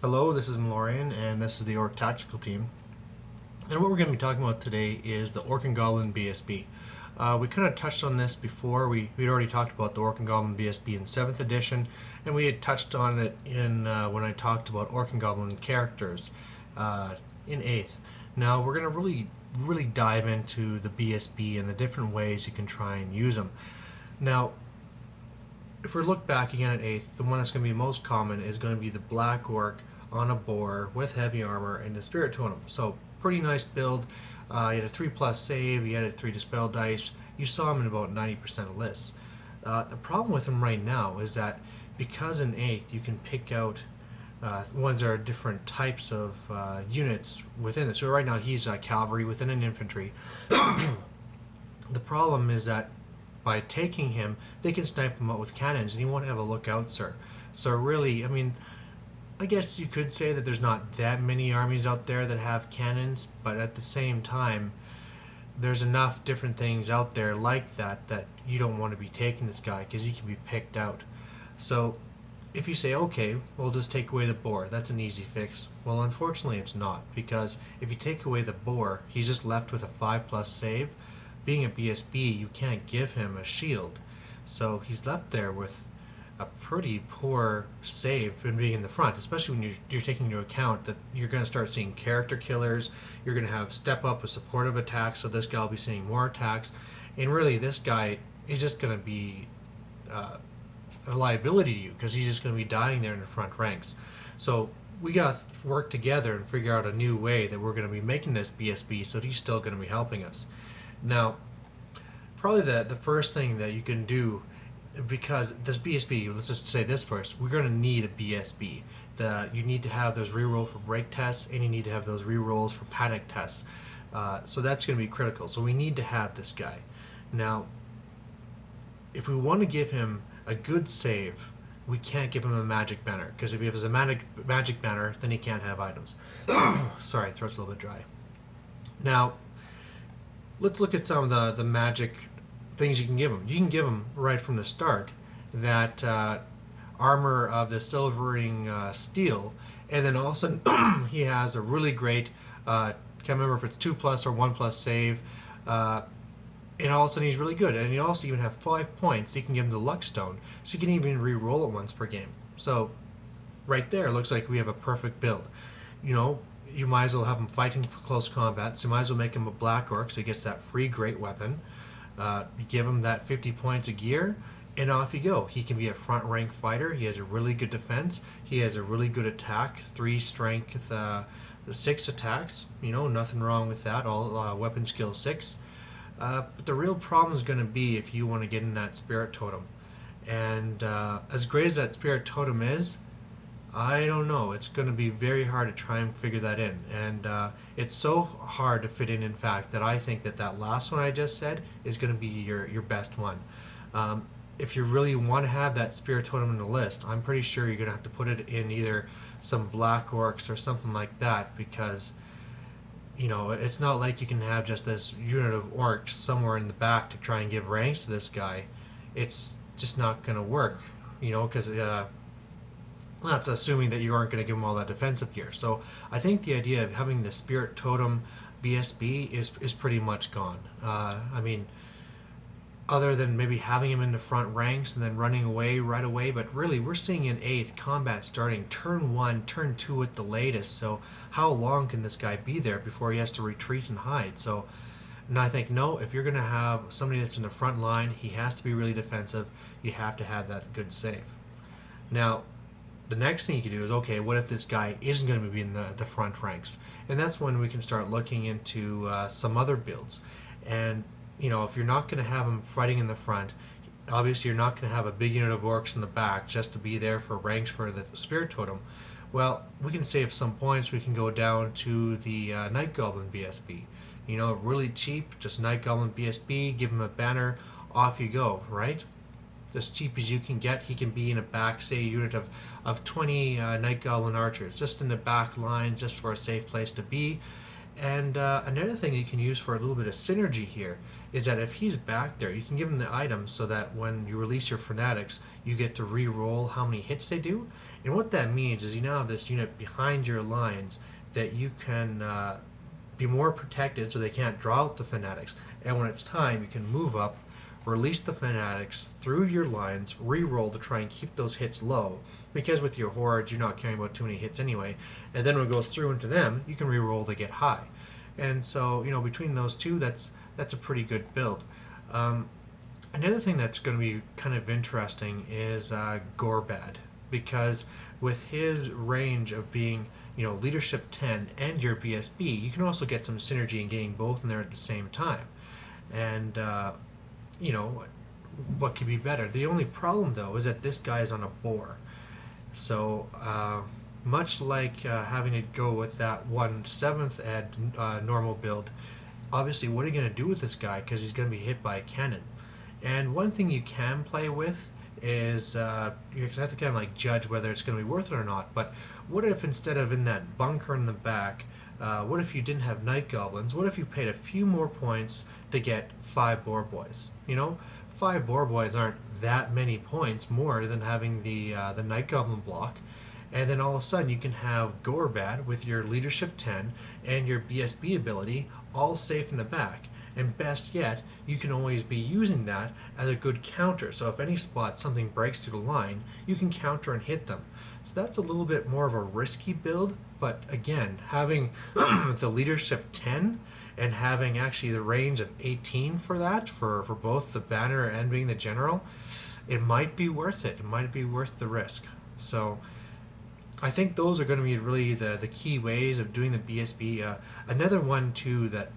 Hello, this is Malorian, and this is the Orc Tactical Team. And what we're going to be talking about today is the Orc and Goblin BSB. We kind of touched on this before. We'd already talked about the Orc and Goblin BSB in 7th edition, and we had touched on it in when I talked about Orc and Goblin characters in 8th. Now we're going to really dive into the BSB and the different ways you can try and use them. Now, if we look back again at 8th, the one that's going to be most common is going to be the Black Orc on a boar with heavy armor and the Spirit Totem. So pretty nice build. You had a 3+ save, you had a 3 dispel dice. You saw him in about 90% of lists. The problem with him right now is that because in 8th you can pick out ones that are different types of units within it. So right now he's cavalry within an infantry. The problem is that by taking him, they can snipe him out with cannons, and he won't have a lookout, sir. So really, I mean, I guess you could say that there's not that many armies out there that have cannons, but at the same time, there's enough different things out there like that that you don't want to be taking this guy because he can be picked out. So if you say, okay, we'll just take away the boar, that's an easy fix. Well, unfortunately it's not, because if you take away the boar, he's just left with a 5+ save. Being a BSB, you can't give him a shield, so he's left there with a pretty poor save in being in the front, especially when you're taking into account that you're going to start seeing character killers, you're going to have step up with supportive attacks, so this guy will be seeing more attacks, and really this guy is just going to be a liability to you because he's just going to be dying there in the front ranks. So we got to work together and figure out a new way that we're going to be making this BSB so he's still going to be helping us. Now, probably the first thing that you can do, because this BSB, let's just say this first, we're going to need a BSB. You need to have those reroll for break tests, and you need to have those rerolls for panic tests. So that's going to be critical. So we need to have this guy. Now, if we want to give him a good save, we can't give him a magic banner, because if he has a magic banner, then he can't have items. Sorry, throat's a little bit dry. Now, let's look at some of the magic things you can give him. You can give him right from the start that armor of the silvering steel, and then all of a sudden he has a really great, can't remember if it's 2+ or 1+ save, and all of a sudden he's really good. And you also even have 5 points. You can give him the luck stone, so you can even re-roll it once per game. So right there, looks like we have a perfect build. You know, you might as well have him fighting for close combat, so you might as well make him a Black Orc so he gets that free great weapon. You give him that 50 points of gear, and off you go. He can be a front rank fighter. He has a really good defense. He has a really good attack, 3 strength, 6 attacks. You know, nothing wrong with that. All weapon skill 6. But the real problem is going to be if you want to get in that Spirit Totem. And as great as that Spirit Totem is, I don't know. It's going to be very hard to try and figure that in. And it's so hard to fit in fact, that I think that last one I just said is going to be your best one. If you really want to have that Spirit Totem in the list, I'm pretty sure you're going to have to put it in either some Black Orcs or something like that, because, you know, it's not like you can have just this unit of Orcs somewhere in the back to try and give ranks to this guy. It's just not going to work, you know, because that's assuming that you aren't going to give him all that defensive gear. So I think the idea of having the Spirit Totem BSB is pretty much gone. I mean, other than maybe having him in the front ranks and then running away right away, but really we're seeing in 8th combat starting turn 1, turn 2 at the latest. So how long can this guy be there before he has to retreat and hide? So, and I think, no, if you're going to have somebody that's in the front line, he has to be really defensive. You have to have that good save. Now, the next thing you can do is, okay, what if this guy isn't going to be in the front ranks? And that's when we can start looking into some other builds. And, you know, if you're not going to have him fighting in the front, obviously you're not going to have a big unit of Orcs in the back just to be there for ranks for the Spirit Totem. Well, we can save some points. We can go down to the Night Goblin BSB. You know, really cheap, just Night Goblin BSB, give him a banner, off you go, right? As cheap as you can get. He can be in a back, say, unit of 20 Night Goblin archers, just in the back lines, just for a safe place to be. And another thing you can use for a little bit of synergy here is that if he's back there, you can give him the item so that when you release your fanatics, you get to re-roll how many hits they do. And what that means is you now have this unit behind your lines that you can be more protected so they can't draw out the fanatics. And when it's time, you can move up, release the fanatics through your lines, re-roll to try and keep those hits low. Because with your hordes, you're not caring about too many hits anyway. And then when it goes through into them, you can re-roll to get high. And so, between those two, that's a pretty good build. Another thing that's going to be kind of interesting is Gorbad, because with his range of being leadership 10 and your BSB, you can also get some synergy in getting both in there at the same time. And what could be better? The only problem though is that this guy is on a boar, so much like having to go with that 1/7 ed normal build, obviously what are you going to do with this guy, because he's going to be hit by a cannon. And one thing you can play with is you have to kind of like judge whether it's going to be worth it or not. But what if instead of in that bunker in the back, what if you didn't have night goblins? What if you paid a few more points to get 5 boar boys? 5 boar boys aren't that many points more than having the night goblin block. And then all of a sudden you can have Gorbad with your leadership 10 and your BSB ability all safe in the back. And best yet, you can always be using that as a good counter. So if any spot something breaks through the line, you can counter and hit them. So that's a little bit more of a risky build, but again, having the leadership 10 and having actually the range of 18 for that, for both the banner and being the general, it might be worth it. It might be worth the risk. So I think those are going to be really the key ways of doing the BSB. Another one too that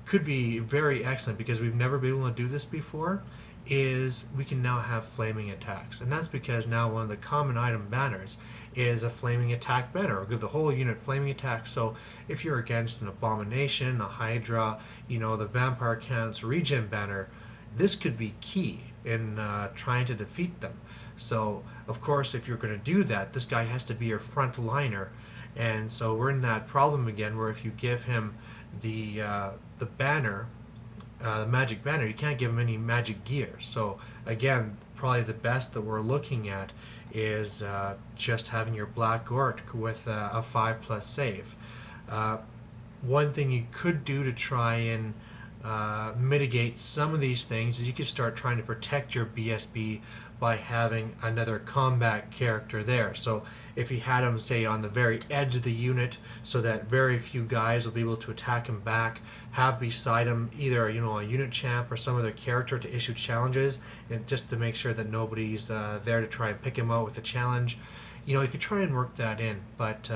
could be very excellent, because we've never been able to do this before, is we can now have flaming attacks. And that's because now one of the common item banners is a flaming attack banner, or give the whole unit flaming attack. So if you're against an abomination, a hydra, the vampire counts regen banner, this could be key in trying to defeat them. So of course, if you're going to do that, this guy has to be your front liner. And so we're in that problem again, where if you give him the banner, the magic banner, you can't give him any magic gear. So again, probably the best that we're looking at is just having your Black Orc with a 5+ save. One thing you could do to try and mitigate some of these things is you could start trying to protect your BSB by having another combat character there. So if you had him, say, on the very edge of the unit, so that very few guys will be able to attack him back, have beside him either a unit champ or some other character to issue challenges, and just to make sure that nobody's there to try and pick him out with a challenge. You could try and work that in, but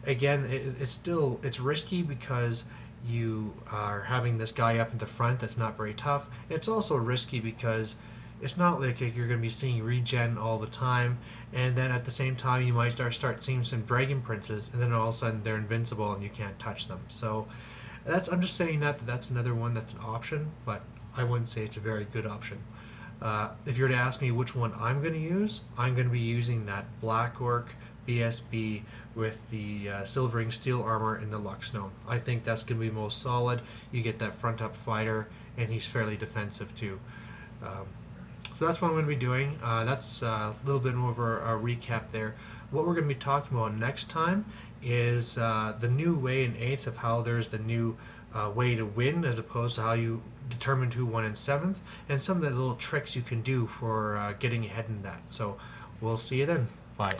again, it's risky, because you are having this guy up in the front that's not very tough. It's also risky because it's not like you're going to be seeing regen all the time, and then at the same time you might start seeing some dragon princes, and then all of a sudden they're invincible and you can't touch them. So I'm just saying that's another one that's an option, but I wouldn't say it's a very good option. If you were to ask me which one I'm going to use, I'm going to be using that Black Orc BSB with the silvering steel armor and the Luxstone. I think that's going to be most solid. You get that front up fighter, and he's fairly defensive too. So that's what I'm going to be doing. That's a little bit more of a recap there. What we're going to be talking about next time is the new way in 8th of how there's the new way to win, as opposed to how you determined who won in 7th, and some of the little tricks you can do for getting ahead in that. So we'll see you then. Bye.